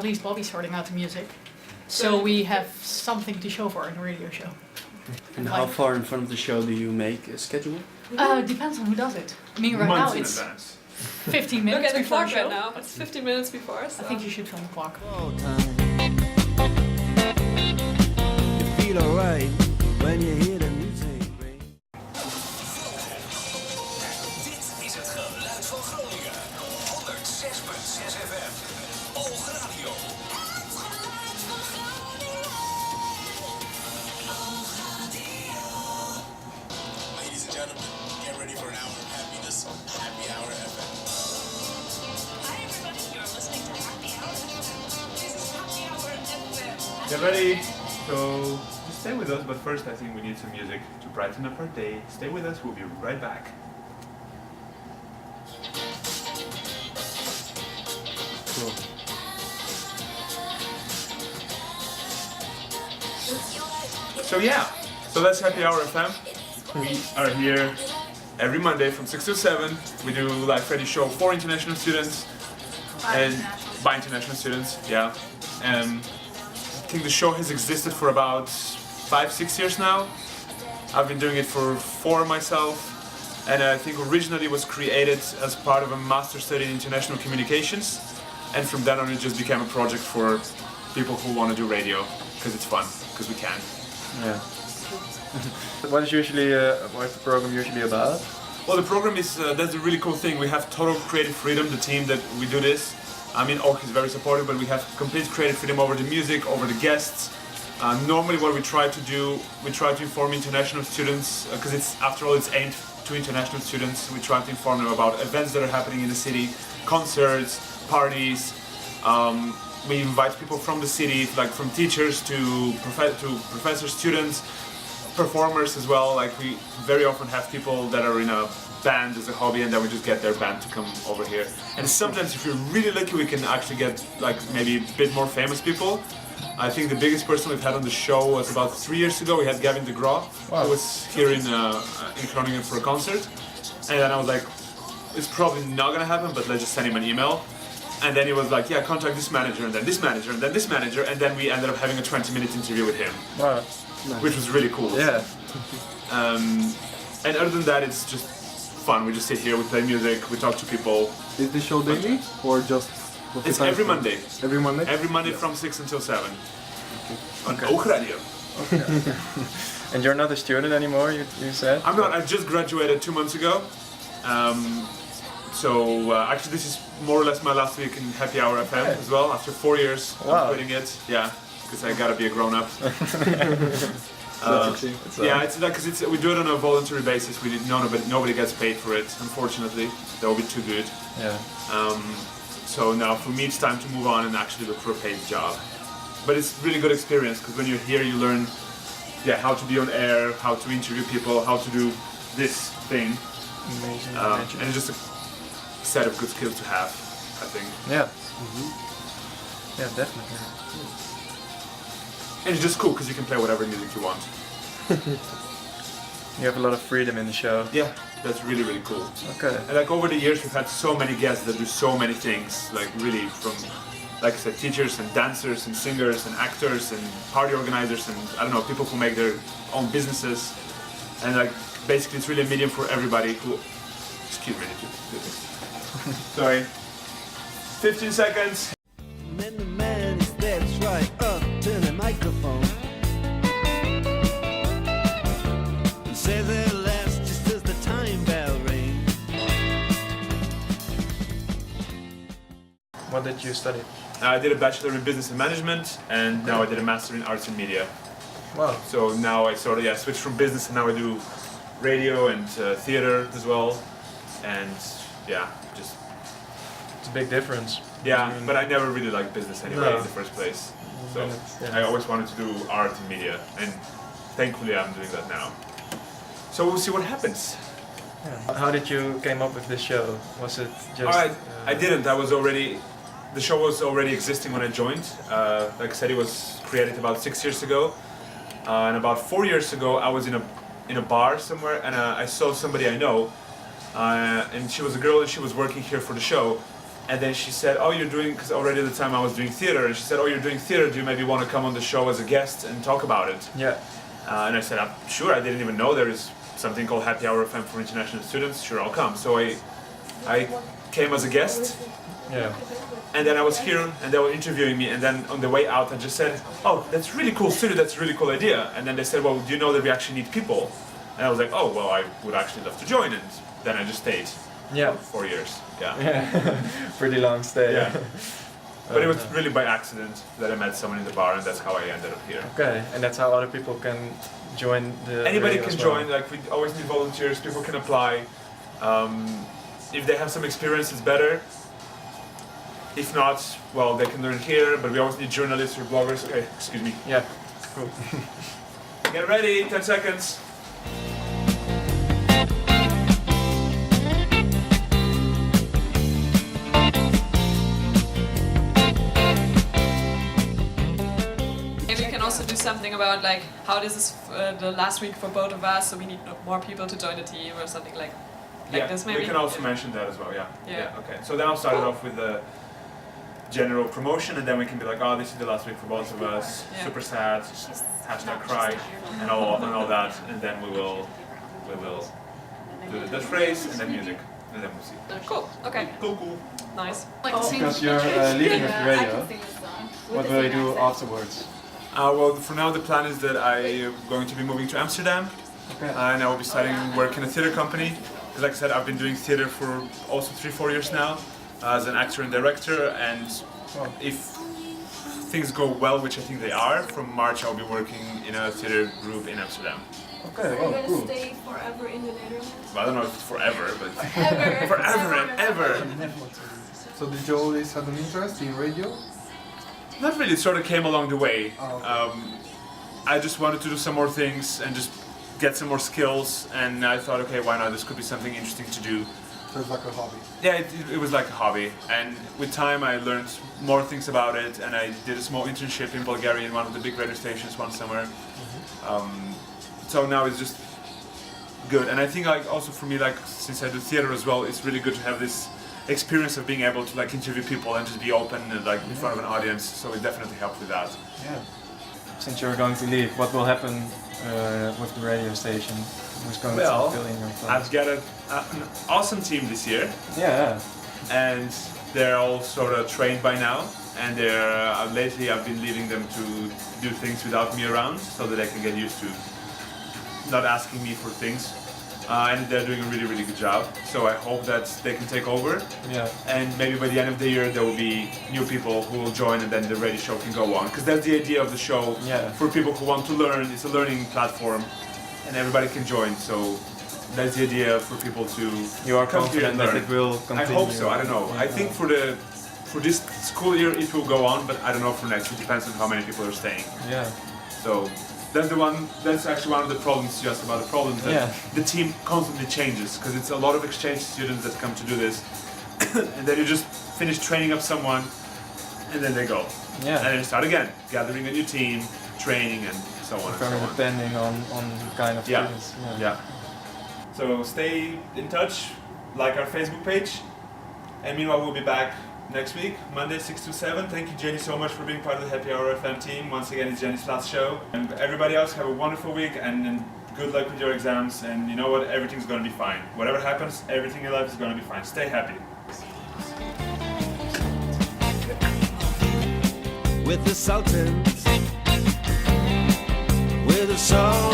at least Bobby's sorting out the music. So we have something to show for our radio show. And how far in front of the show do you make a schedule? Depends on who does it. I mean, right Months now in it's advance. 15 minutes Look at the before clock the show. right now. It's 15 minutes before. So. I think you should film the clock. You feel alright when you hear the music ring. Dit is het geluid van Groningen. 106.6 FM. Oog Radio. Het geluid van Groningen. Oog Radio. Ladies and gentlemen, get ready for an hour of happiness. Happy Hour FM. Hi everybody, you're listening to Happy Hour FM. This is Happy Hour FM. Get ready. So just stay with us, but first I think we need some music to brighten up our day. Stay with us, we'll be right back. Cool. So that's Happy Hour FM. We are here every Monday from 6 to 7. We do like Freddy's show for international students and by international students, yeah. I think the show has existed for about 5-6 years now. I've been doing it for 4 myself, and I think originally it was created as part of a master study in international communications, and from then on it just became a project for people who want to do radio because it's fun, because we can. Yeah. What's the program usually about? Well, the program is, that's the really cool thing. We have total creative freedom, the team that we do this. I mean, Oak is very supportive, but we have complete creative freedom over the music, over the guests. Normally what we try to do, we try to inform international students, because it's, after all, it's aimed to international students. We try to inform them about events that are happening in the city, concerts, parties. We invite people from the city, like from teachers to professors, students, performers as well. Like we very often have people that are in a band as a hobby, and then we just get their band to come over here. And sometimes, if you're really lucky, we can actually get like maybe a bit more famous people. I think the biggest person we've had on the show was about 3 years ago. We had Gavin DeGraw, who was here in Groningen for a concert. And then I was like, it's probably not gonna happen, but let's just send him an email. And then he was like, yeah, contact this manager, and then this manager, and then this manager, and then we ended up having a 20-minute interview with him. Wow. Which was really cool. Yeah. And other than that, it's just fun. We just sit here, we play music, we talk to people. Is the show daily or just? It's every Monday. Every Monday? Every Monday from 6 until 7. On Oog Radio. Okay. And you're not a student anymore, you said? I'm not. I just graduated 2 months ago. Actually this is more or less my last week in Happy Hour FM as well. After 4 years of quitting it. Yeah, because I gotta be a grown-up. Yeah, it's like, because we do it on a voluntary basis. Nobody gets paid for it, unfortunately. That would be too good. Yeah. So now for me it's time to move on and actually look for a paid job. But it's really good experience, because when you're here you learn how to be on air, how to interview people, how to do this thing. Amazing. And it's just a set of good skills to have, I think. Yeah. Yeah, definitely. And it's just cool because you can play whatever music you want. You have a lot of freedom in the show. Yeah, that's really, really cool. Okay. And like over the years we've had so many guests that do so many things, like really from, like I said, teachers and dancers and singers and actors and party organizers and I don't know, people who make their own businesses. And like basically it's really a medium for everybody who, excuse me, sorry, 15 seconds. Then the man is steps right up to the microphone. And say their last just as the time bell rings. What did you study? I did a bachelor in business and management, and now I did a master in arts and media. Wow. So now I sort of switched from business, and now I do radio and theater as well, and just. It's a big difference. Yeah, but I never really liked business anyway in the first place. So I always wanted to do art and media, and thankfully I'm doing that now. So we'll see what happens. Yeah. How did you came up with this show? Was it just? I didn't. The show was already existing when I joined. Like I said, it was created about 6 years ago, and about 4 years ago I was in a bar somewhere, and I saw somebody I know, and she was a girl, and she was working here for the show. And then she said, oh, you're doing, because already at the time I was doing theater, and she said, oh, you're doing theater, do you maybe want to come on the show as a guest and talk about it? Yeah. And I said, I'm sure, I didn't even know there is something called Happy Hour FM for international students, sure, I'll come. So I came as a guest, Yeah. and then I was here, and they were interviewing me, and then on the way out I just said, oh, that's really cool studio, that's a really cool idea. And then they said, well, do you know that we actually need people? And I was like, oh, well, I would actually love to join, and then I just stayed. Yeah. 4 years, yeah. Yeah. Pretty long stay. Yeah. But it was really by accident that I met someone in the bar, and that's how I ended up here. Okay, and that's how other people can join the Anybody radio can as well. join, like we always need volunteers, people can apply. If they have some experience, it's better. If not, well, they can learn here, but we always need journalists or bloggers. Okay, excuse me. Yeah, cool. Get ready, 10 seconds. Maybe we can also do something about like how this is the last week for both of us, so we need more people to join the team or something like this maybe. We can also mention that as well, yeah. Yeah. Okay, so then I'll start it off with the general promotion, and then we can be like, oh, this is the last week for both of us, Yeah. super sad, hashtag cry, and all that, and then we will do the phrase, and then music, and then we'll see. Cool, okay, Cool. nice. Because you're leaving with radio, what will you do afterwards? Well, for now the plan is that I am going to be moving to Amsterdam, Okay. and I will be starting work in a theater company. Because like I said, I've been doing theater for also 3-4 years now, as an actor and director, and if things go well, which I think they are, from March I'll be working in a theater group in Amsterdam. Okay, Are you gonna cool. stay forever in the Netherlands? Well, I don't know if it's forever, but Ever. forever and ever. So did you always have an interest in radio? Not really, it sort of came along the way. Oh, okay. I just wanted to do some more things and just get some more skills, and I thought, okay, why not? This could be something interesting to do. So it's like a hobby. Yeah, it was like a hobby, and with time I learned more things about it, and I did a small internship in Bulgaria in one of the big radio stations one summer. So now it's just good, and I think like also for me, like since I do theater as well, it's really good to have this experience of being able to like interview people and just be open and like in front of an audience. So it definitely helped with that. Yeah. Since you're going to leave, what will happen with the radio station? Who's going Well, to fill in your place? I've got an awesome team this year, Yeah. and they're all sort of trained by now. And they're lately I've been leaving them to do things without me around, so that they can get used to not asking me for things. And they're doing a really, really good job. So I hope that they can take over. Yeah. And maybe by the end of the year there will be new people who will join, and then the radio show can go on. Because that's the idea of the show. Yeah. For people who want to learn, it's a learning platform, and everybody can join. So that's the idea for people to You are come here and confident that learn. it will I continue? hope so. I don't know. I think for this school year it will go on, but I don't know for next. It depends on how many people are staying. Yeah. So that's the one. That's actually one of the problems. Just about the problem that Yeah. the team constantly changes, because it's a lot of exchange students that come to do this, and then you just finish training up someone, and then they go, Yeah. and then you start again, gathering a new team, training, and so on and Very so on. depending on kind of Yeah. students. Yeah. So stay in touch, like our Facebook page, and meanwhile we'll be back next week, Monday 6 to 7. Thank you, Jenny, so much for being part of the Happy Hour FM team. Once again, it's Jenny's last show. And everybody else, have a wonderful week, and good luck with your exams. And you know what? Everything's gonna be fine. Whatever happens, everything in life is gonna be fine. Stay happy. With the Sultans, with the Sultans.